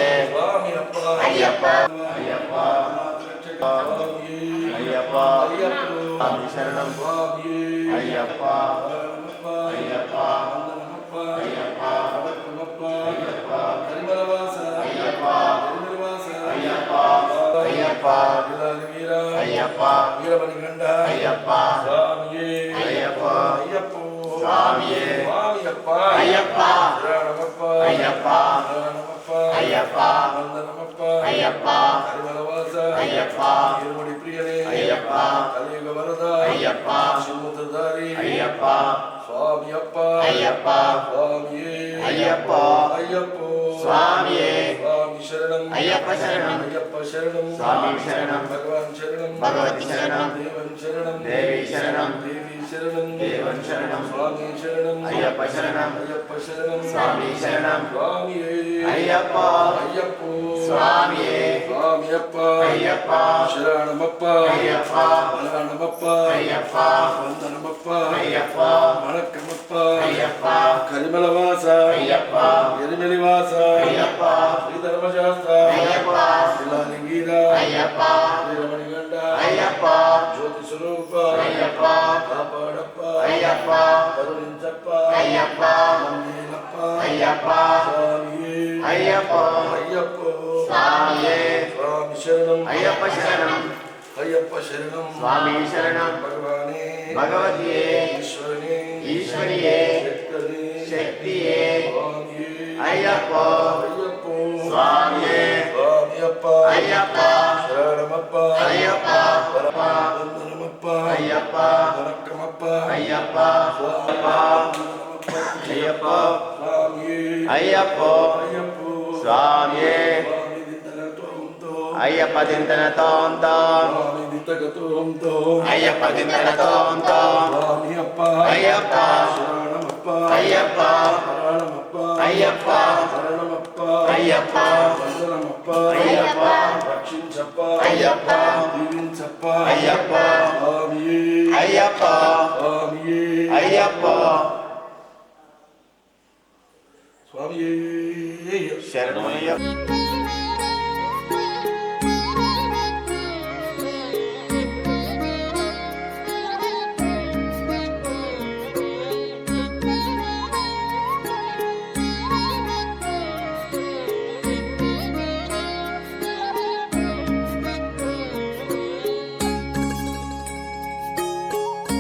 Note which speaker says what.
Speaker 1: స్వామియే
Speaker 2: స్వామియప్ప
Speaker 1: అయ్యప్ప
Speaker 2: అయ్యప్ప
Speaker 1: అయ్యప్ప స్వామి శరణం అయ్యప్ప అయ్యప్ప అయ్యప్ప అయ్యప్ప అయ్యప్ప అయ్యప్ప అయ్యప్ప
Speaker 2: వీరమణికంఠ
Speaker 1: అయ్యప్ప
Speaker 2: స్వామియే
Speaker 1: అయ్యప్ప
Speaker 2: అయ్యప్ప
Speaker 1: స్వామియే
Speaker 2: స్వామియప్ప
Speaker 1: అయ్యప్ప
Speaker 2: శరణమప్ప
Speaker 1: అయ్యప్ప
Speaker 2: శరణమప్ప
Speaker 1: అయ్యప్ప
Speaker 2: వందనమప్ప
Speaker 1: అయ్యప్ప
Speaker 2: హరిమలవాస
Speaker 1: అయ్యప్ప
Speaker 2: ఇరుముడి ప్రియనే
Speaker 1: అయ్యప్ప
Speaker 2: కలియుగ వరద
Speaker 1: అయ్యప్ప
Speaker 2: సింహదారి
Speaker 1: అయ్యప్ప
Speaker 2: స్వామియప్ప
Speaker 1: అయ్యప్ప
Speaker 2: స్వామియే
Speaker 1: అయ్యప్ప
Speaker 2: అయ్యప్ప
Speaker 1: స్వామియే
Speaker 2: స్వామి శరణం
Speaker 1: అయ్యప్ప శరణం
Speaker 2: అయ్యప్ప శరణం
Speaker 1: స్వామి శరణం
Speaker 2: భగవాన్ శరణం
Speaker 1: భగవతి శరణం
Speaker 2: దేవన్ శరణం
Speaker 1: దేవి శరణం
Speaker 2: దేవి శరణం
Speaker 1: దేవన్ శరణం
Speaker 2: స్వామి శరణం
Speaker 1: అయ్యప్ప శరణం
Speaker 2: అయ్యప్ప శరణం
Speaker 1: స్వామి శరణం
Speaker 2: స్వామియే
Speaker 1: అయ్యప్ప
Speaker 2: అయ్యప్ప
Speaker 1: స్వామియే
Speaker 2: స్వామియప్ప
Speaker 1: అయ్యప్ప
Speaker 2: శరణమప్ప
Speaker 1: అయ్యప్ప
Speaker 2: శరణమప్ప
Speaker 1: అయ్యప్ప
Speaker 2: వందనమప్ప
Speaker 1: అయ్యప్ప
Speaker 2: వణక్కమప్ప
Speaker 1: అయ్యప్ప
Speaker 2: కరిమలవాస
Speaker 1: అయ్యప్ప
Speaker 2: ఎరిమెలివాస
Speaker 1: అయ్యప్ప
Speaker 2: శ్రీధర్మశాస్త్ర
Speaker 1: అయ్యప్ప
Speaker 2: శిలాలింగీర
Speaker 1: అయ్యప్ప
Speaker 2: వీరమణిగండ
Speaker 1: అయ్యప్ప
Speaker 2: జ్యోతి స్వరూప
Speaker 1: అయ్యప్ప
Speaker 2: కాపాడప్ప
Speaker 1: అయ్యప్ప
Speaker 2: కరుణించప్ప
Speaker 1: అయ్యప్ప
Speaker 2: నమ్మేలప్ప
Speaker 1: అయ్యప్ప
Speaker 2: స్వామియే
Speaker 1: అయ్యప్ప
Speaker 2: అయ్యప్ప
Speaker 1: స్వామియే
Speaker 2: స్వామి శరణం
Speaker 1: అయ్యప్ప శరణం
Speaker 2: అయ్యప్ప శరణం
Speaker 1: స్వామి శరణం
Speaker 2: భగవానే
Speaker 1: భగవతియే
Speaker 2: ఈశ్వరనే
Speaker 1: ఈశ్వరియే
Speaker 2: శక్తనే
Speaker 1: శక్తియే
Speaker 2: స్వామియే
Speaker 1: అయ్యప్ప
Speaker 2: అయ్యప్ప
Speaker 1: స్వామియే
Speaker 2: స్వామియప్ప
Speaker 1: అయ్యప్ప
Speaker 2: శరణమప్ప
Speaker 1: అయ్యప్ప
Speaker 2: వందనమప్ప
Speaker 1: అయ్యప్ప
Speaker 2: వణక్కమప్ప
Speaker 1: అయ్యప్ప అయ్యప్ప
Speaker 2: స్వామియే
Speaker 1: అయ్యప్ప
Speaker 2: అయ్యప్ప
Speaker 1: స్వామియే
Speaker 2: స్వామి దింతనతోంతో
Speaker 1: అయ్యప్ప దింతనతోంతో
Speaker 2: స్వామి దింతకతోంతో
Speaker 1: అయ్యప్ప దింతనతోంతో
Speaker 2: స్వామియప్ప
Speaker 1: అయ్యప్ప
Speaker 2: శరణమప్ప
Speaker 1: అయ్యప్ప
Speaker 2: శరణమప్ప
Speaker 1: అయ్యప్ప
Speaker 2: శరణమప్ప
Speaker 1: అయ్యప్ప
Speaker 2: వందనమప్ప
Speaker 1: అయ్యప్ప
Speaker 2: రక్షించప్ప
Speaker 1: అయ్యప్ప
Speaker 2: దీవించప్ప
Speaker 1: అయ్యప్ప
Speaker 2: స్వామియే
Speaker 1: అయ్యప్ప
Speaker 2: స్వామియే
Speaker 1: అయ్యప్ప
Speaker 2: స్వామియే
Speaker 1: శరణమయ్యప్ప